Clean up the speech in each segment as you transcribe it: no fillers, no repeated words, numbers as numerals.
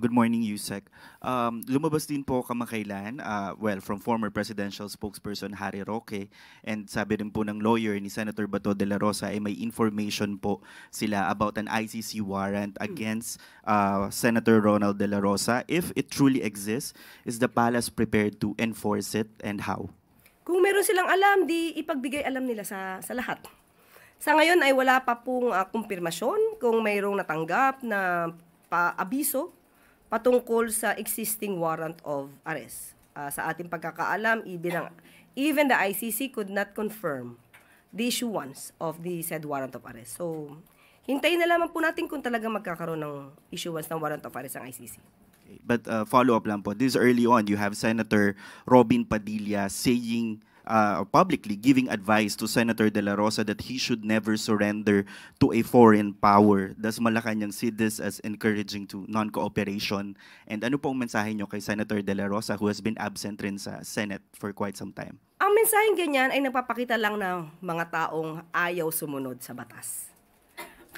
Good morning, Yusek. Lumabas din po kamakailan, from former presidential spokesperson Harry Roque, and sabi rin po ng lawyer ni Senator Bato de la Rosa ay may information po sila about an ICC warrant against Senator Ronald de la Rosa. If it truly exists, is the palace prepared to enforce it, and how? Kung meron silang alam, di ipagbigay alam nila sa lahat. Sa ngayon ay wala pa pong kumpirmasyon kung mayroong natanggap na abiso patungkol sa existing warrant of arrest. Sa ating pagkakaalam, even the ICC could not confirm the issuance of the said warrant of arrest. So, hintayin na lamang po natin kung talaga magkakaroon ng issuance ng warrant of arrest ang ICC. But follow-up lang po, this early on, you have Senator Robin Padilla saying publicly giving advice to Senator De La Rosa that he should never surrender to a foreign power. Does Malacanang see this as encouraging to non-cooperation? And ano pong mensahe nyo kay Senator De La Rosa who has been absent rin sa Senate for quite some time? Ang mensaheng ganyan ay nagpapakita lang ng mga taong ayaw sumunod sa batas.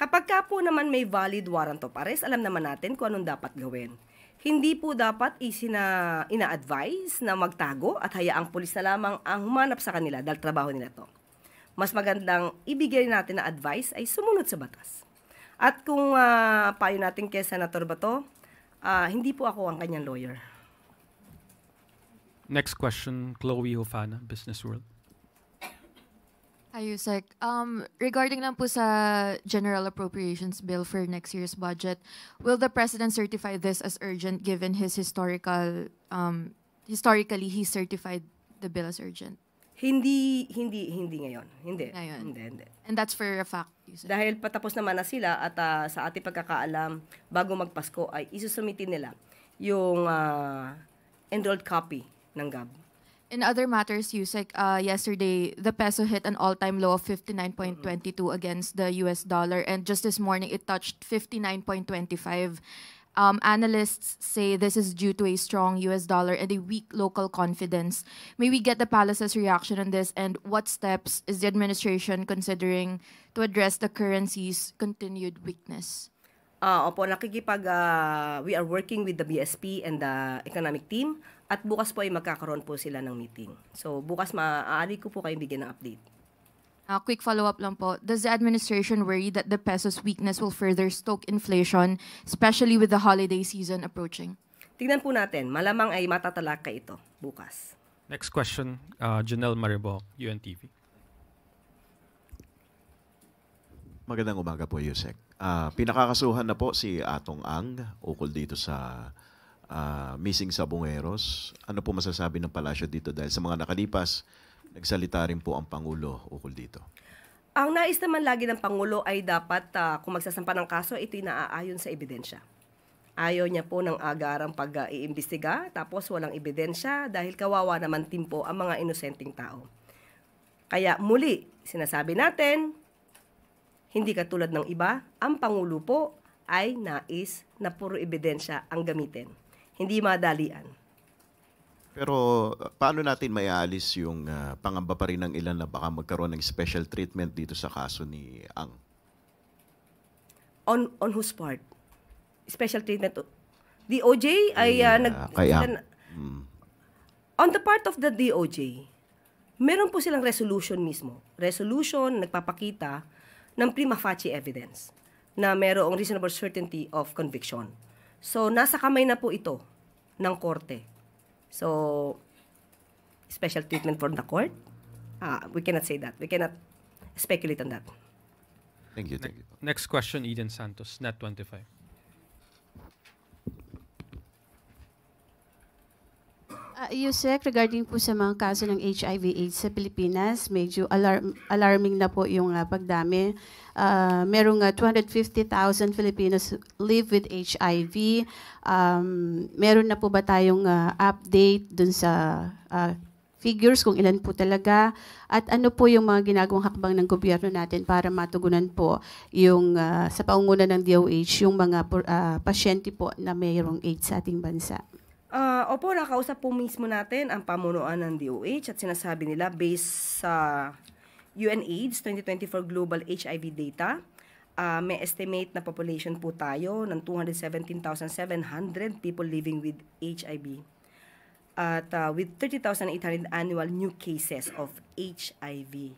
Kapag ka po naman may valid warrant of arrest, alam naman natin kung anong dapat gawin. Hindi po dapat ina-advise na magtago at hayaang pulis na lamang ang humanap sa kanila dahil trabaho nila to. Mas magandang ibigay natin na advice ay sumunod sa batas. At kung payo natin kay Senator Bato, hindi po ako ang kanyang lawyer. Next question, Chloe Hofana, Business World. Hi, Yusek. Regarding lang po sa General Appropriations Bill for next year's budget, will the President certify this as urgent given his historically he certified the bill as urgent? Hindi ngayon. Hindi. And that's for a fact, Yusek. Dahil patapos naman na sila at sa ating pagkakaalam, bago magpasko ay isusumitin nila yung enrolled copy ng GAB. In other matters, Yusek, yesterday, the peso hit an all-time low of 59.22 against the US dollar, and just this morning, it touched 59.25. Analysts say this is due to a strong US dollar and a weak local confidence. May we get the palace's reaction on this, and what steps is the administration considering to address the currency's continued weakness? Opo, we are working with the BSP and the economic team at bukas po ay magkakaroon po sila ng meeting. So bukas maaari ko po kayong bigyan ng update. Quick follow-up lang po. Does the administration worry that the peso's weakness will further stoke inflation, especially with the holiday season approaching? Tingnan po natin. Malamang ay matatalaka ito bukas. Next question, Janelle Maribok, UNTV. Magandang umaga po, Yusek. Pinakakasuhan na po si Atong Ang ukol dito sa missing sa Bungeros. Ano po masasabi ng palasyo dito dahil sa mga nakalipas, nagsalita rin po ang Pangulo ukol dito? Ang nais naman lagi ng Pangulo ay dapat kung magsasampa ng kaso, ito'y naaayon sa ebidensya. Ayaw niya po ng agarang pag-iimbestiga tapos walang ebidensya dahil kawawa naman din po ang mga inosenteng tao. Kaya muli, sinasabi natin, hindi katulad ng iba, ang Pangulo po ay nais na puro ebidensya ang gamitin. Hindi madalian. Pero paano natin maialis yung pangamba pa rin ng ilan na baka magkaroon ng special treatment dito sa kaso ni Ang? On whose part? Special treatment? DOJ ay on the part of the DOJ, meron po silang resolution mismo. Resolution nagpapakita ng prima facie evidence na mayroong reasonable certainty of conviction. So, nasa kamay na po ito ng korte. So, special treatment from the court? We cannot say that. We cannot speculate on that. Thank you. Next question, Eden Santos, Net25. Yusek, regarding po sa mga kaso ng HIV/AIDS sa Pilipinas, medyo alarming na po yung pagdami. Merong 250,000 Filipinos live with HIV. Meron na po ba tayong update dun sa figures kung ilan po talaga? At ano po yung mga ginagawang hakbang ng gobyerno natin para matugunan po yung sa pangunguna ng DOH yung mga pasyente po na mayroong AIDS sa ating bansa? Opo, nakausap po mismo natin ang pamunuan ng DOH at sinasabi nila based sa UNAIDS 2024 Global HIV Data may estimate na population po tayo ng 217,700 people living with HIV. At with 30,800 annual new cases of HIV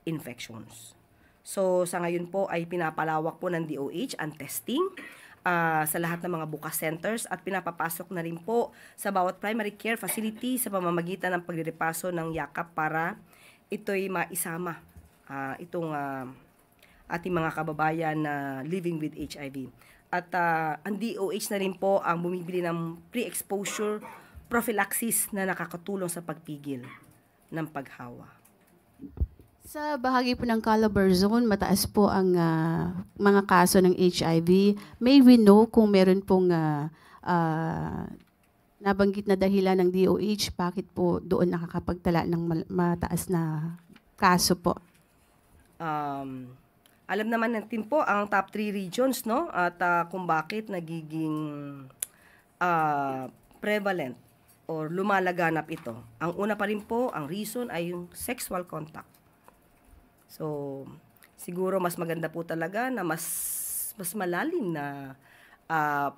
infections. So sa ngayon po ay pinapalawak po ng DOH ang testing sa lahat ng mga bukas centers at pinapapasok na rin po sa bawat primary care facility sa pamamagitan ng pagrerepaso ng yakap para ito'y maisama itong ating mga kababayan na living with HIV. At ang DOH na rin po ang bumibili ng pre-exposure prophylaxis na nakakatulong sa pagpigil ng paghawa. Sa bahagi po ng Calabar Zone, mataas po ang mga kaso ng HIV. May we know kung meron pong nabanggit na dahilan ng DOH, bakit po doon nakakapagtala ng mataas na kaso po? Alam naman natin po ang top 3 regions, no? At kung bakit nagiging prevalent or lumalaganap ito. Ang una pa rin po, ang reason ay yung sexual contact. So, siguro mas maganda po talaga na mas malalim na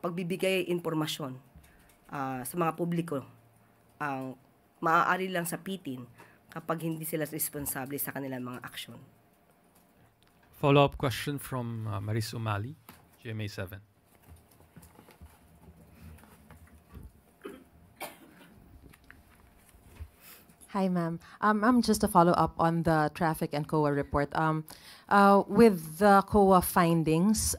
pagbibigay informasyon sa mga publiko ang maaari lang sapitin kapag hindi sila responsable sa kanilang mga aksyon. Follow-up question from Maris Umali, GMA 7. Hi, ma'am. I'm just a follow-up on the traffic and COA report. With the COA findings,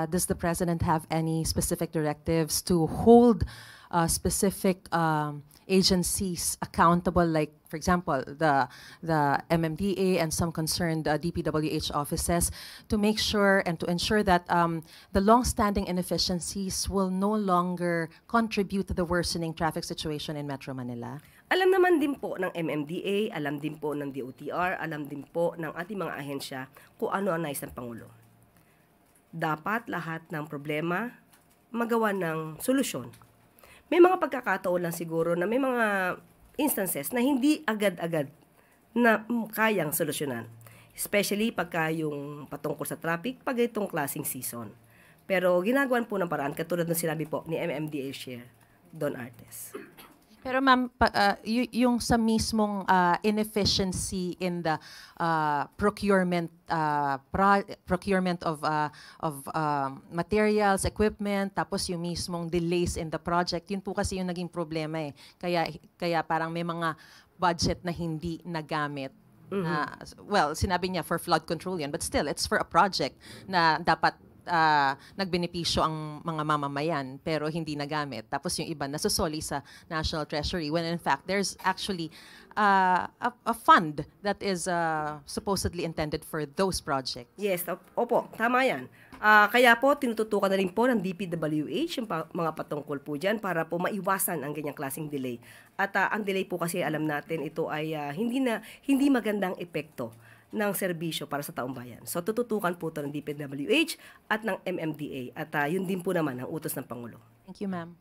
does the president have any specific directives to hold specific agencies accountable, like, for example, the MMDA and some concerned DPWH offices, to make sure and to ensure that the long-standing inefficiencies will no longer contribute to the worsening traffic situation in Metro Manila? Alam naman din po ng MMDA, alam din po ng DOTR, alam din po ng ating mga ahensya kung ano ang nais ng Pangulo. Dapat lahat ng problema magawa ng solusyon. May mga pagkakataon lang siguro na may mga instances na hindi agad-agad na kayang solusyonan. Especially pagka yung patungkol sa traffic, pag itong klaseng season. Pero ginagawan po ng paraan, katulad ng sinabi po ni MMDA Chair Don Artes. Pero ma'am, yung sa mismong inefficiency in the procurement of materials, equipment, tapos yung mismong delays in the project, yun po kasi yung naging problema eh. Kaya parang may mga budget na hindi nagamit. Well, sinabi niya for flood control yan, but still, it's for a project na dapat nagbenepisyo ang mga mamamayan pero hindi nagamit. Tapos yung iba nasusoli sa National Treasury when in fact there's actually a fund that is supposedly intended for those projects. Yes, opo, tama yan. Kaya po tinututukan na rin po ng DPWH yung mga patungkol po dyan para po maiwasan ang ganyang klaseng delay. At ang delay po kasi alam natin ito ay hindi magandang epekto ng serbisyo para sa taong bayan. So tututukan po ito ng DPWH at ng MMDA at yun din po naman ang utos ng Pangulo. Thank you, ma'am.